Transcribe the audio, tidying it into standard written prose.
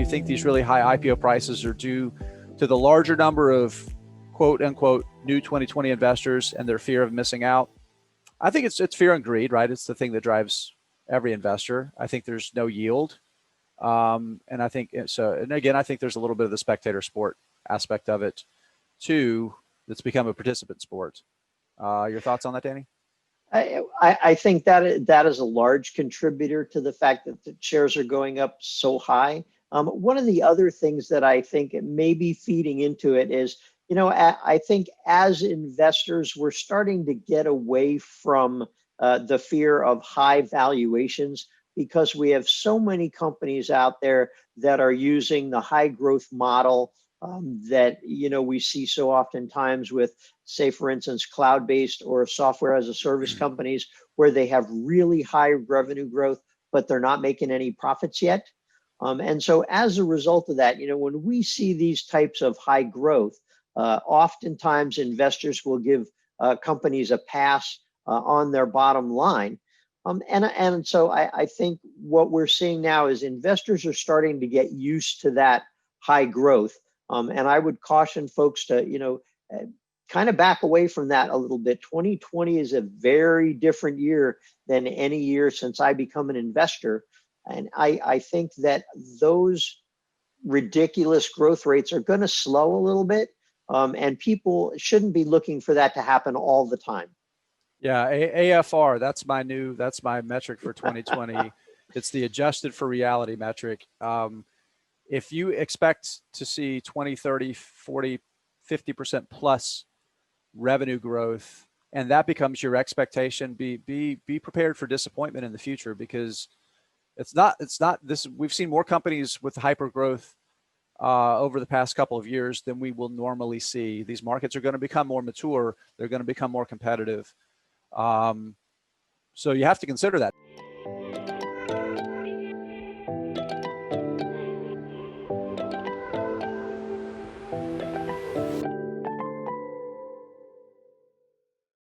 think these really high IPO prices are due to the larger number of quote unquote new 2020 investors and their fear of missing out. I think it's fear and greed, right? It's the thing that drives every investor. I think there's no yield. And I think so. And again, I think there's a little bit of the spectator sport aspect of it too. That's become a participant sport. Your thoughts on that, Danny? I think that is a large contributor to the fact that the shares are going up so high. One of the other things that I think may be feeding into it is, I think as investors, we're starting to get away from the fear of high valuations, because we have so many companies out there that are using the high growth model that we see so oftentimes with, say, for instance, cloud-based or software as a service companies, where they have really high revenue growth, but they're not making any profits yet. And so as a result of that, when we see these types of high growth, oftentimes investors will give companies a pass on their bottom line. And so I think what we're seeing now is investors are starting to get used to that high growth. And I would caution folks to, kind of back away from that a little bit. 2020 is a very different year than any year since I become an investor. And I think that those ridiculous growth rates are going to slow a little bit. And people shouldn't be looking for that to happen all the time. Yeah, AFR, that's my metric for 2020. It's the adjusted for reality metric. If you expect to see 20, 30, 40, 50% plus revenue growth, and that becomes your expectation, be prepared for disappointment in the future, because it's not this. We've seen more companies with hyper growth over the past couple of years than we will normally see. These markets are going to become more mature. They're going to become more competitive. So you have to consider that.